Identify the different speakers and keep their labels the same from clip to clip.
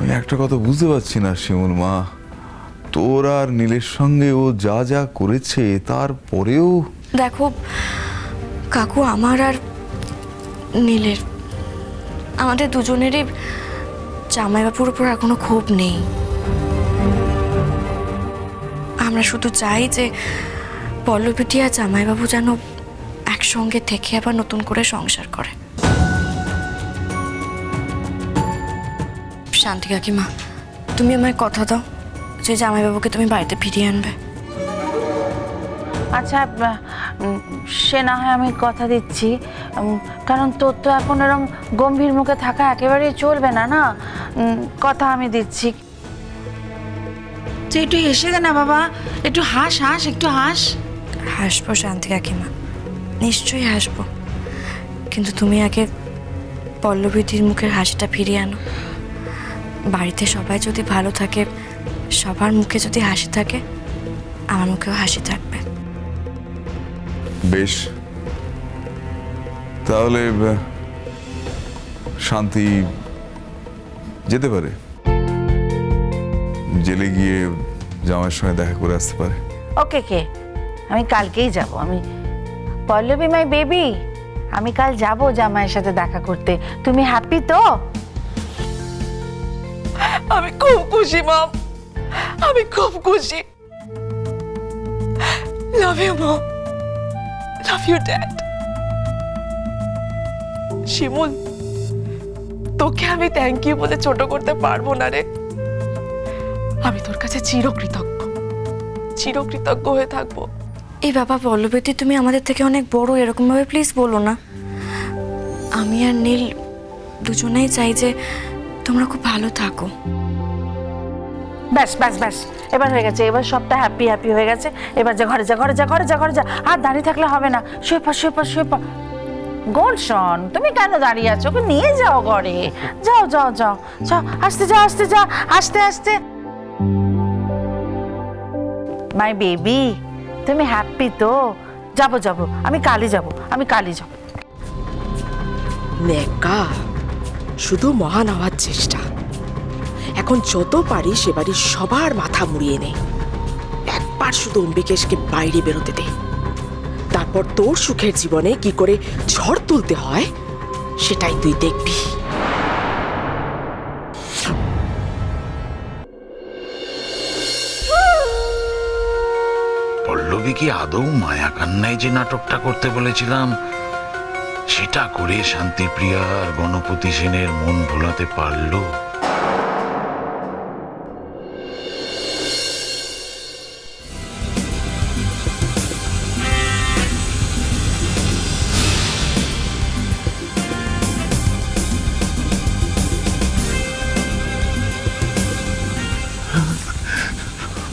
Speaker 1: আমি একটা কথা বুঝতে পারছি না শিমুল মা, তোর আর নীলের সঙ্গে ও যা যা করেছে তারপরেও।
Speaker 2: দেখো কাকু, আমার আর নীলের, আমাদের দুজনেরই জামাইবাবুর উপর এখনো ক্ষোভ নেই। আমরা শুধু চাই যে পল্লবীটি আর জামাইবাবু যেন একসঙ্গে থেকে আবার নতুন করে সংসার করে। শান্তি কাকিমা, তুমি আমায় কথা দাও যে জামাইবাবুকে তুমি বাড়িতে ফিরিয়ে আনবে।
Speaker 3: আচ্ছা, সে না হয় আমি কথা দিচ্ছি, কারণ তোর তো এখন এরকম গম্ভীর মুখে থাকা একেবারেই চলবে না। না, কথা আমি দিচ্ছি। তুই একটু হেসে দে না বাবা, একটু হাস হাস, একটু হাস।
Speaker 2: হাসবো শান্তি কাকিমা, নিশ্চয়ই হাসবো, কিন্তু তুমি আগে পল্লবীটির মুখের হাসিটা ফিরিয়ে আনো। বাড়িতে সবাই যদি ভালো থাকে, সবার মুখে যদি হাসি থাকে, আমার মুখেও হাসি থাকবে।
Speaker 1: বেশ, তাহলে শান্তি যেতে পারে, জেলে গিয়ে জামাইয়ের সঙ্গে দেখা করে আসতে পারে।
Speaker 3: ওকে কে, আমি কালকেই যাব। আমি পল্লবী মাই বেবি, আমি কাল যাব জামাইয়ের সাথে দেখা করতে। তুমি হ্যাপি তো?
Speaker 4: আমি খুব খুশি মম, আমি খুব খুশি। Love you mom, love you dad. Shimul, তোকে আমি থ্যাংক ইউ বলে ছোট করতে পারবো না রে। আমি তোর কাছে চিরকৃতজ্ঞ, চিরকৃতজ্ঞ হয়ে থাকবো।
Speaker 2: এই বাবা পল্লবীটি, তুমি আমাদের থেকে অনেক বড়, এরকমভাবে প্লিজ বলো না। আমি আর নীল দুজনেই চাই যে তোমরা খুব ভালো থাকো।
Speaker 3: ব্যাস ব্যাস ব্যাস, এবার হয়ে গেছে, এবার সবটা হ্যাপি হ্যাপি হয়ে গেছে। এবার যা ঘরে যা, ঘরে যা, ঘরে যা, ঘরে যা। আর দাঁড়িয়ে থাকলে হবে না, শুয়ে পড় শুয়ে পড় শুয়ে পড়। গোলশন, তুমি কেন দাঁড়িয়ে আছো? ওকে নিয়ে যাও ঘরে, যাও যাও যাও যাও, আসতে যাও আসতে যা, আস্তে আস্তে। মাই বেবি, তুমি হ্যাপি তো? যাবো যাবো, আমি কালই যাবো, আমি কালই যাবো।
Speaker 4: নেকা, শুধু মহান হওয়ার চেষ্টা। এখন যত পারি সে বাড়ির সবার মাথা মুড়িয়ে নে। একবার শুধু অম্বিকেশকে বাইরে বেরোতে দে, তারপর তোর সুখের জীবনে কি করে ঝড় তুলতে হয় সেটাই তুই দেখবি।
Speaker 5: পল্লবী কি আদৌ মায়া কান্নায় যে নাটকটা করতে বলেছিলাম সেটা করে শান্তিপ্রিয়া আর গণপতি সেনের মন ভোলাতে পারলো?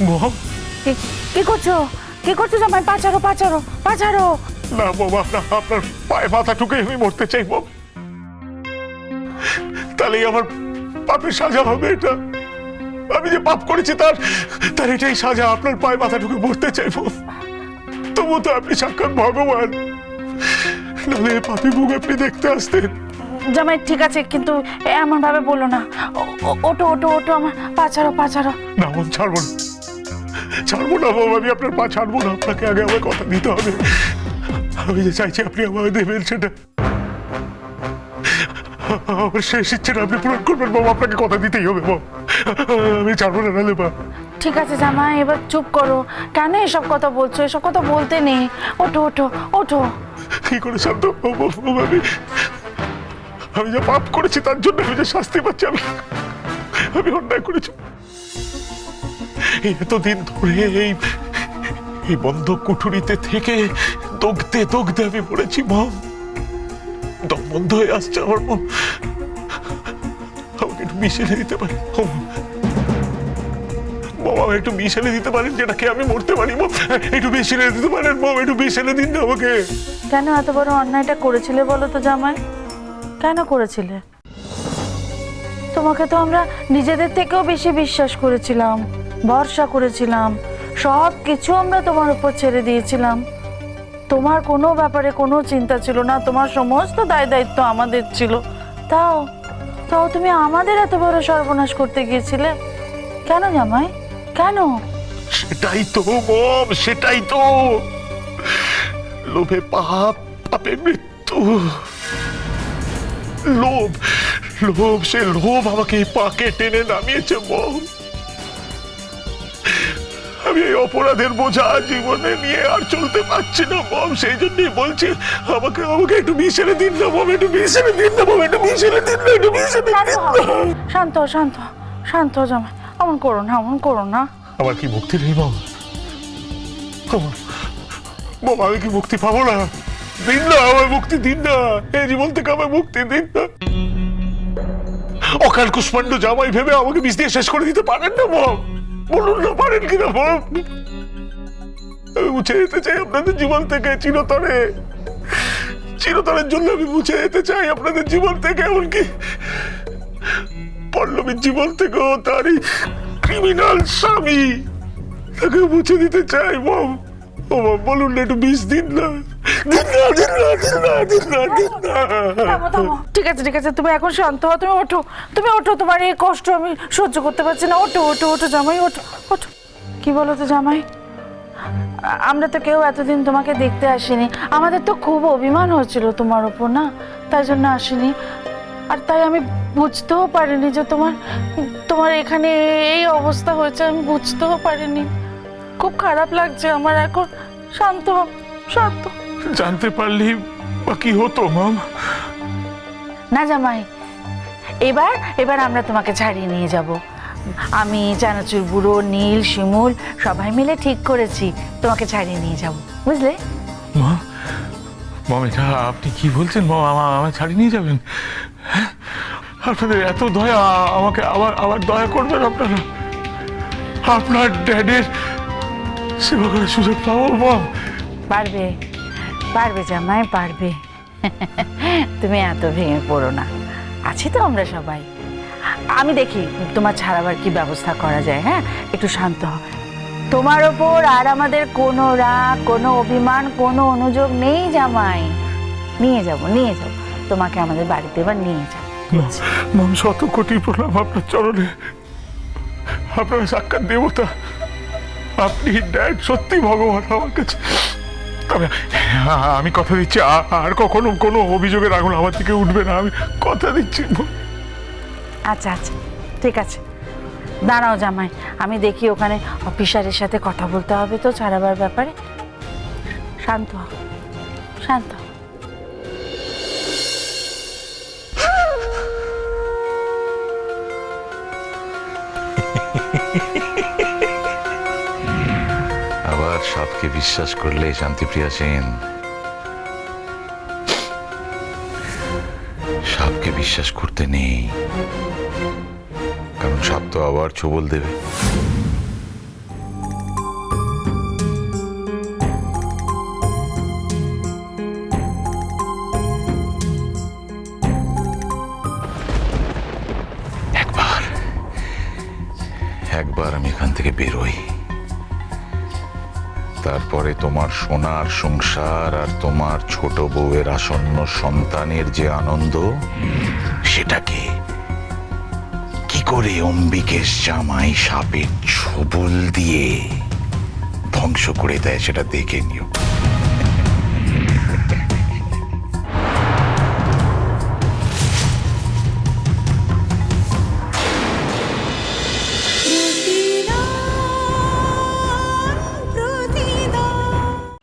Speaker 6: মম,
Speaker 3: কি করছো? কি করছো জামাই? পাচারো পাচারো পাচারো।
Speaker 6: না মম, আপনার পায়ে মাথা ঠুকে আমি মরতে চাই মম। তাহলেই আমার পাপের সাজা হবে। এটা আমি যে পাপ করেছি তার এটাই সাজা। আপনার পায়ে মাথা ঠুকে মরতে চাই মম। তবু তো আপনি সাক্ষাৎ ভগবান, নাহলে পাপি মুখ আপনি দেখতে আসতেন।
Speaker 3: জামাই ঠিক আছে, কিন্তু এমন ভাবে বলো না। ওটো ওটো ওটো, আমার পাচারো পাচারো।
Speaker 6: না মম, ছাড়বো না, ছাড়বো না মম, আমি আপনার পা ছাড়বো না। আপনাকে আগে আমার কথা দিতে হবে। আমি যে চাইছি আপনি আমাকে দেবেন সেটা আমার শেষ ইচ্ছেটা আপনি পূরণ করবেন মম। আপনাকে কথা দিতেই হবে মম, আমি ছাড়বো না নাহলে মা।
Speaker 3: ঠিক আছে জামাই, এবার চুপ করো। কেন এসব কথা বলছো? এসব কথা বলতে নেই। ওঠো ওঠো ওঠো।
Speaker 6: কি করে শান্ত হবো মম? আমি যা পাপ করেছি তার জন্য আমি যে শাস্তি পাচ্ছি, আমি অন্যায় করেছি। এতদিন ধরে এই বন্ধ কুঠুরিতে থেকে দগদে দগদে আমি পড়েছি মম। দম বন্ধ হয়ে আসছে আমার মম। আমাকে একটু মিশিয়ে দিতে পারেন মম, আমাকে একটু মিশিয়ে দিতে পারেন, যেটাকে আমি মরতে পারি মম। একটু মিশিয়ে দিতে পারেন মম, একটু মিশিয়ে দিন না আমাকে।
Speaker 3: কেন এত বড় অন্যায়টা করেছিলে বলো তো জামাই? কেন করেছিলে? তোমাকে তো আমরা নিজেদের থেকেও বেশি বিশ্বাস করেছিলাম, ভরসা করেছিলাম, সব কিছু আমরা তোমার উপর ছেড়ে দিয়েছিলাম। তোমার কোনো ব্যাপারে কোনো চিন্তা ছিল না, তোমার সমস্ত দায় দায়িত্ব আমাদের ছিল। তাও তাও তুমি আমাদের এত বড় সর্বনাশ করতে গিয়েছিলে কেন জামাই, কেন?
Speaker 6: সেটাই তো মম, সেটাই তো। লোভে পাপ, পাপে মৃত্যু। লোভ, লোভ, সে লোভ আমাকে এই পাকে টেনে নামিয়েছে মম। আমি এই অপরাধের বোঝা জীবনে নিয়ে আর চলতে পারছি না মম। সেই জন্যই বলছি আমাকে আমাকে একটু মিশিয়ে দিন না মম, একটু মিশিয়ে দিন না মম, একটু মিশিয়ে দিন না, একটু মিশিয়ে দিন না।
Speaker 3: শান্ত শান্ত শান্ত জামাই, অমন করো না, অমন করো না।
Speaker 6: আমার কি মুক্তি নেই মম? মম আমি কি মুক্তি পাবো না? দিন না আমার মুক্তি, দিন না, এই জীবন থেকে আমার মুক্তি দিন না। অকাল কুষ্মাণ্ড জামাই ভেবে আমাকে বিষ দিয়ে শেষ করে দিতে পারেন না মম? বলুন না, পারেন কিনা মম? আমি মুছে যেতে চাই আপনাদের জীবন থেকে চিরতরে, চিরতরের জন্য আমি মুছে যেতে চাই আপনাদের জীবন থেকে, এমনকি পল্লবীর জীবন থেকেও। তার এই ক্রিমিনাল স্বামী, তাকে মুছে দিতে চাই মম। ও মম বলুন না, একটু বিষ দিন না, দিন না, দিন না, দিন না, দিন না, দিন না।
Speaker 3: থামো, থামো। ঠিক আছে ঠিক আছে, তুমি এখন শান্ত হও, তুমি ওঠো, তুমি ওঠো, তোমার এই কষ্ট আমি সহ্য করতে পারছি না। ওঠো ওঠো ওঠো জামাই, ওঠো ওঠো। কি বলো তো জামাই, আমরা তো কেউ এতদিন তোমাকে দেখতে আসিনি, আমাদের তো খুব অভিমান হয়েছিল তোমার ওপর না, তাই জন্য আসিনি। আর তাই আমি বুঝতেও পারিনি যে তোমার তোমার এখানে এই অবস্থা হয়েছে, আমি বুঝতেও পারিনি। খুব খারাপ লাগছে আমার এখন। শান্ত হও, শান্ত।
Speaker 6: জানতে পারলি বা কি হতো মম?
Speaker 3: না জামাই, এবার এবার আমরা তোমাকে ছাড়িয়ে নিয়ে যাব। আমি, চানাচুর বুড়ো, নীল, শিমুল সবাই মিলে ঠিক করেছি তোমাকে ছাড়িয়ে নিয়ে যাব, বুঝলে?
Speaker 6: মা, মম এটা আপনি কি বলছেন মম? আমায় ছাড়িয়ে নিয়ে যাবেন? হ্যাঁ? আপনাদের এত দয়া, আমাকে আবার আবার দয়া করবেন আপনারা? আপনার ড্যাডের সেবা করার সুযোগ পাবো মম?
Speaker 3: পারবে, পারবে জামাই, পারবে। তুমি এত ভেঙে পড়ো না, আছি তো আমরা সবাই। আমি দেখি তোমার ছাড়াবার কি ব্যবস্থা করা যায়। হ্যাঁ, একটু শান্ত হও। তোমার ওপর আর আমাদের কোনো রাগ, কোনো অভিমান, কোনো অনুযোগ নেই জামাই। নিয়ে যাব, নিয়ে যাব তোমাকে আমাদের বাড়িতে, এবার নিয়ে যাব।
Speaker 6: মম শত কোটি প্রণাম আপনার চরণে। আপনার সাক্ষাৎ দেবতা, আপনি ড্যাড সত্যি ভগবান আমার কাছে। আমি কথা দিচ্ছি আর কখনো কোনো অভিযোগের আগুন আমার থেকে উঠবে না, আমি কথা দিচ্ছি।
Speaker 3: আচ্ছা আচ্ছা, ঠিক আছে, দাঁড়াও জামাই, আমি দেখি ওখানে অফিসারের সাথে কথা বলতে হবে তো ছাড়াবার ব্যাপারে। শান্ত হও, শান্ত হও।
Speaker 5: আবার সাপকে বিশ্বাস করলে শান্তিপ্রিয়া সেন, সাপকে বিশ্বাস করতে নেই, কারণ সাপ তো আবার ছোবল দেবে। একবার আমি এখান থেকে বেরোই, তারপরে তোমার সোনার সংসার আর তোমার ছোট বউয়ের আসন্ন সন্তানের যে আনন্দ, সেটাকে কি করে অম্বিকেশ জামাই সাপের ছোবল দিয়ে ধ্বংস করে দেয় সেটা দেখে নিও।